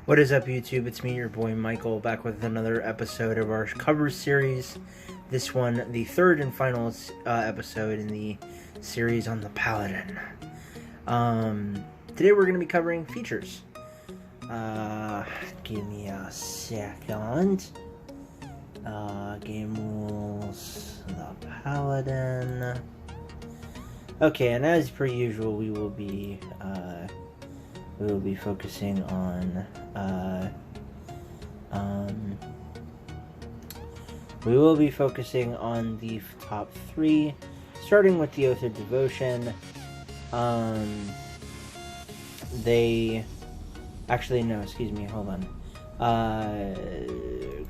What is up, YouTube? It's me, your boy Michael, back with another episode of our cover series. This one, the third and final episode in the series on the Paladin. Today we're going to be covering features. Give me a second. Game rules, the Paladin. Okay, and as per usual, we will be focusing on the top three, starting with the Oath of Devotion. Hold on.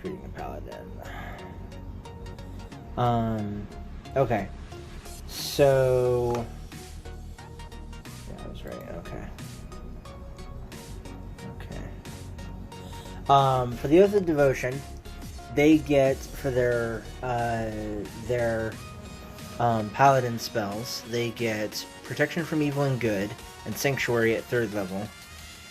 Creating a Paladin. Okay. So yeah, I was right. Okay. For the Oath of Devotion, they get for their Paladin spells, they get Protection from Evil and Good and Sanctuary at 3rd level.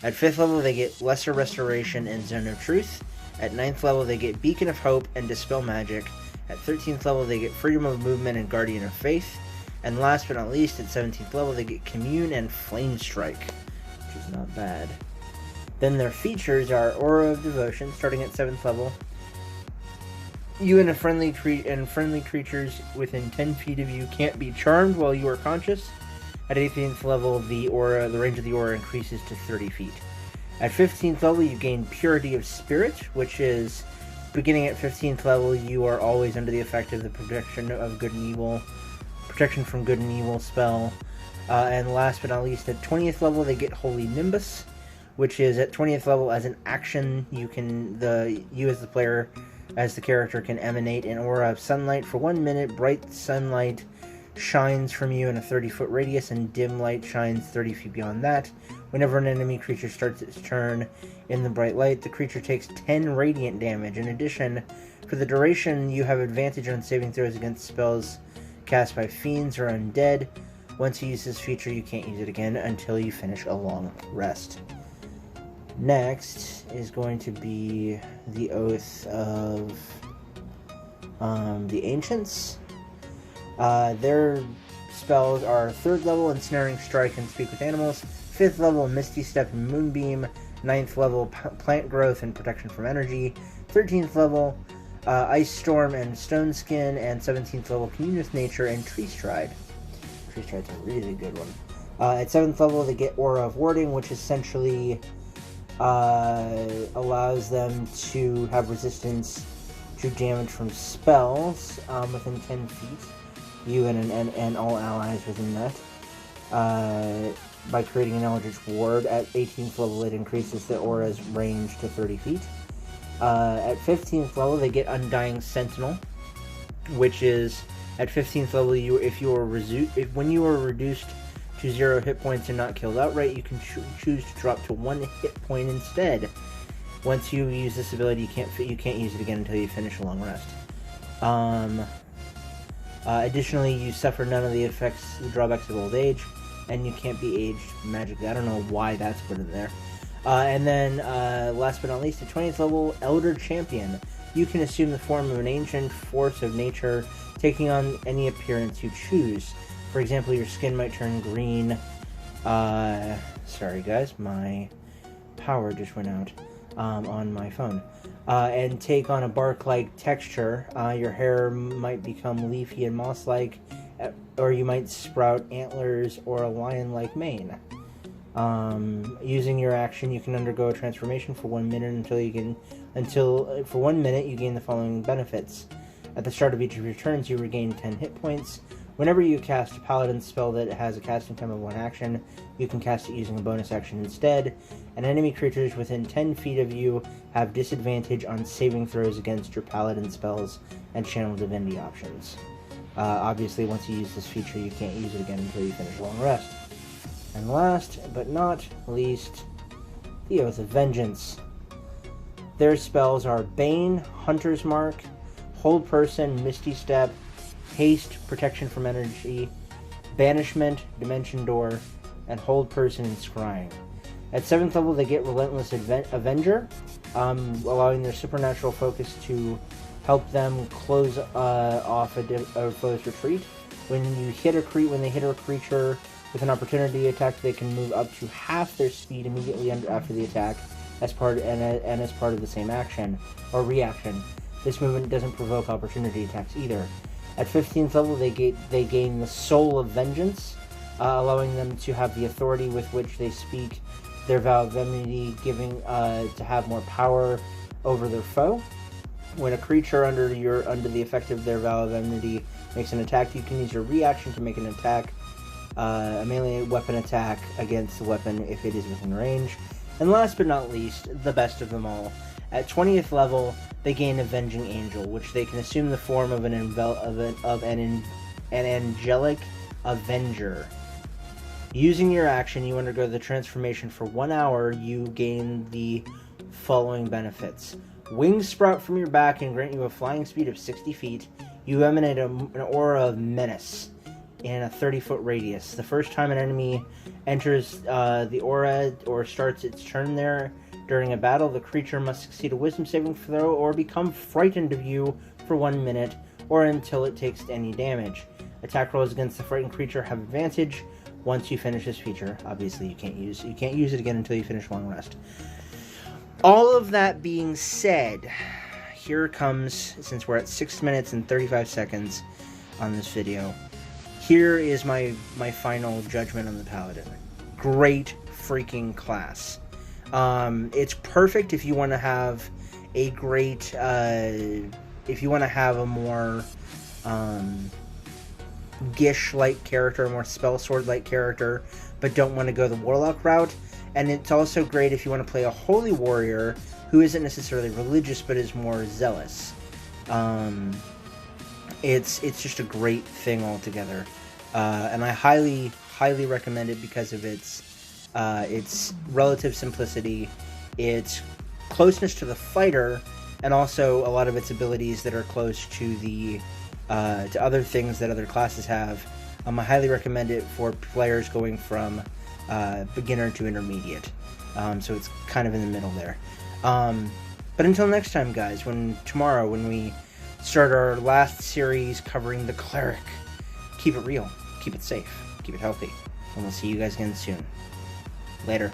At 5th level, they get Lesser Restoration and Zone of Truth. At 9th level, they get Beacon of Hope and Dispel Magic. At 13th level, they get Freedom of Movement and Guardian of Faith. And last but not least, at 17th level, they get Commune and Flame Strike, which is not bad. Then their features are Aura of Devotion, starting at 7th level. You and friendly creatures within 10 feet of you can't be charmed while you are conscious. At 18th level, the range of the aura increases to 30 feet. At 15th level, you gain Purity of Spirit, which is, beginning at 15th level, you are always under the effect of the Protection from Good and Evil spell. And last but not least, at 20th level, they get Holy Nimbus, which is at 20th level as an action. You as the player, as the character, can emanate an aura of sunlight for 1 minute. Bright sunlight shines from you in a 30-foot radius, and dim light shines 30 feet beyond that. Whenever an enemy creature starts its turn in the bright light, the creature takes 10 radiant damage. In addition, for the duration, you have advantage on saving throws against spells cast by fiends or undead. Once you use this feature, you can't use it again until you finish a long rest. Next is going to be the Oath of the Ancients. Their spells are 3rd level, Ensnaring Strike and Speak with Animals, 5th level, Misty Step and Moonbeam, 9th level, Plant Growth and Protection from Energy, 13th level, Ice Storm and Stone Skin, and 17th level, Commune with Nature and Tree Stride. Tree Stride's a really good one. At 7th level, they get Aura of Warding, which essentially allows them to have resistance to damage from spells within 10 feet. You and all allies within that. By creating an Eldritch Ward. At 18th level, it increases the aura's range to 30 feet. At 15th level, they get Undying Sentinel, which is, at 15th level, when you are reduced to 0 hit points and not killed outright, you can choose to drop to 1 hit point instead. Once you use this ability, you can't use it again until you finish a long rest. Additionally, you suffer none of the drawbacks of old age, and you can't be aged magically. I don't know why that's put in there. And then, last but not least, at 20th level, Elder Champion. You can assume the form of an ancient force of nature, taking on any appearance you choose. For example, your skin might turn green. Sorry guys, my power just went out on my phone. And take on a bark-like texture. Your hair might become leafy and moss-like, or you might sprout antlers or a lion-like mane. Using your action, you can undergo a transformation for 1 minute for 1 minute you gain the following benefits. At the start of each of your turns, you regain 10 hit points. Whenever you cast a Paladin spell that has a casting time of 1 action, you can cast it using a bonus action instead. And enemy creatures within 10 feet of you have disadvantage on saving throws against your Paladin spells and Channel Divinity options. Obviously, once you use this feature, you can't use it again until you finish a long rest. And last but not least, the Oath of Vengeance. Their spells are Bane, Hunter's Mark, Hold Person, Misty Step, Haste, Protection from Energy, Banishment, Dimension Door, and Hold Person and Scrying. At 7th level, they get Relentless Avenger, allowing their supernatural focus to help them close off a foe's retreat. When they hit a creature with an opportunity attack, they can move up to half their speed immediately after the attack, as part of the same action or reaction. This movement doesn't provoke opportunity attacks either. At 15th level, they gain the Soul of Vengeance, allowing them to have the authority with which they speak their vow of enmity, giving to have more power over their foe. When a creature under the effect of their vow of enmity makes an attack, you can use your reaction to make an attack, a melee weapon attack against the weapon if it is within range. And last but not least, the best of them all, at 20th level, they gain Avenging Angel, which they can assume the form of an angelic avenger. Using your action, you undergo the transformation for 1 hour. You gain the following benefits. Wings sprout from your back and grant you a flying speed of 60 feet. You emanate an aura of menace in a 30-foot radius. The first time an enemy enters the aura or starts its turn there during a battle, the creature must succeed a wisdom saving throw or become frightened of you for 1 minute or until it takes any damage. Attack rolls against the frightened creature have advantage once you finish this feature. Obviously, you can't use it again until you finish Long Rest. All of that being said, here comes, since we're at 6 minutes and 35 seconds on this video, here is my final judgment on the Paladin. Great freaking class. It's perfect if you want to have a great, if you want to have a more Gish-like character, a more spell sword-like character, but don't want to go the Warlock route. And it's also great if you want to play a Holy Warrior who isn't necessarily religious, but is more zealous. It's just a great thing altogether. And I highly recommend it because of its relative simplicity, its closeness to the fighter, and also a lot of its abilities that are close to the to other things that other classes have. I highly recommend it for players going from beginner to intermediate. So it's kind of in the middle there. But until next time, guys, tomorrow when we start our last series covering the Cleric, keep it real, keep it safe, keep it healthy, and we'll see you guys again soon. Later.